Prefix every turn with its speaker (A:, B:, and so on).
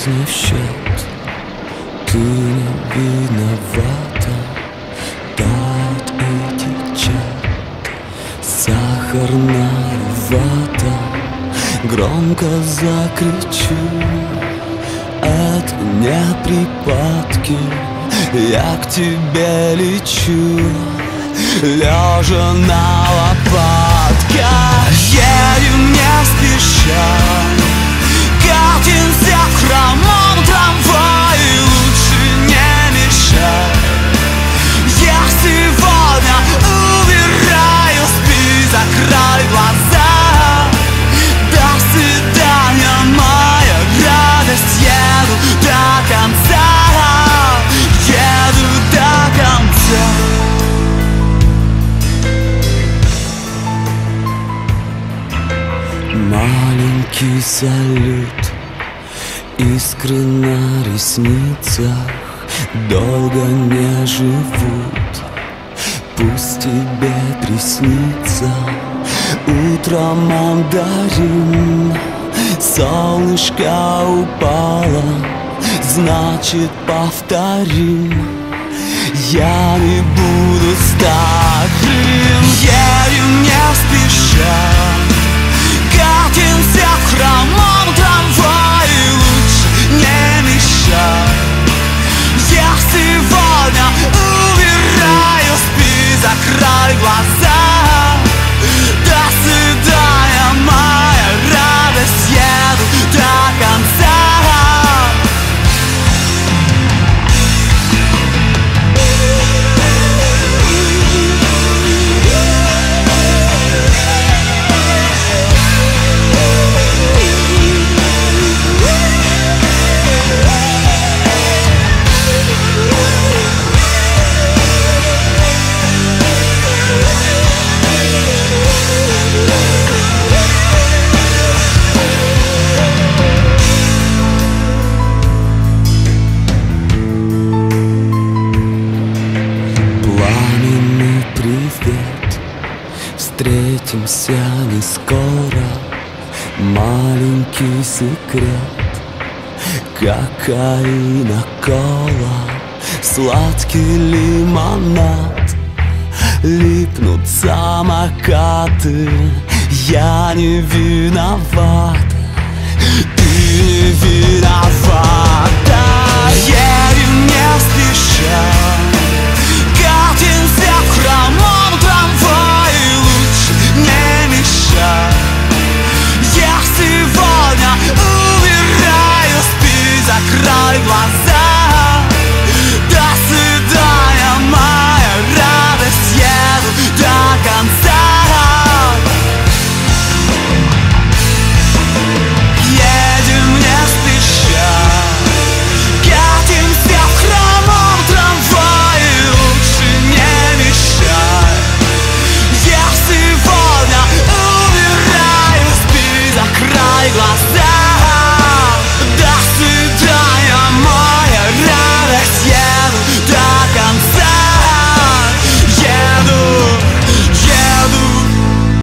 A: не в счет. Ты не виновата, тает и течет сахарная вата. Громко закричу, это не припадки, я к тебе лечу, лежа на лопатках. Едем не спеша, катимся в хромом трамвае, лучше не мешай. Я сегодня убираю, спи, закрой глаза. До свидания, моя радость, еду до конца, еду до конца. Маленький салют, искры на ресницах долго не живут. Пусть тебе приснится утром мандарин. Солнышко упало, значит повторим. Я не буду старым. Едем не спеша, катимся в хромом трамвае, лучше не мешай. Я сегодня убираю, спи, закрой глаза. До свидания, моя радость, еду до конца. Встретимся не скоро, маленький секрет. Кокаина, кола, сладкий лимонад. Липнут самокаты, я не виноват, ты не виновата. Едем не спеша, катимся в хромом трамвае, лучше не мешай. Я сегодня убираю, спи, закрой глаза. До свидания, моя радость, еду до конца. Едем не спеша, катимся в хромом трамвае, лучше не мешай. Я сегодня убираю, спи, закрой глаза.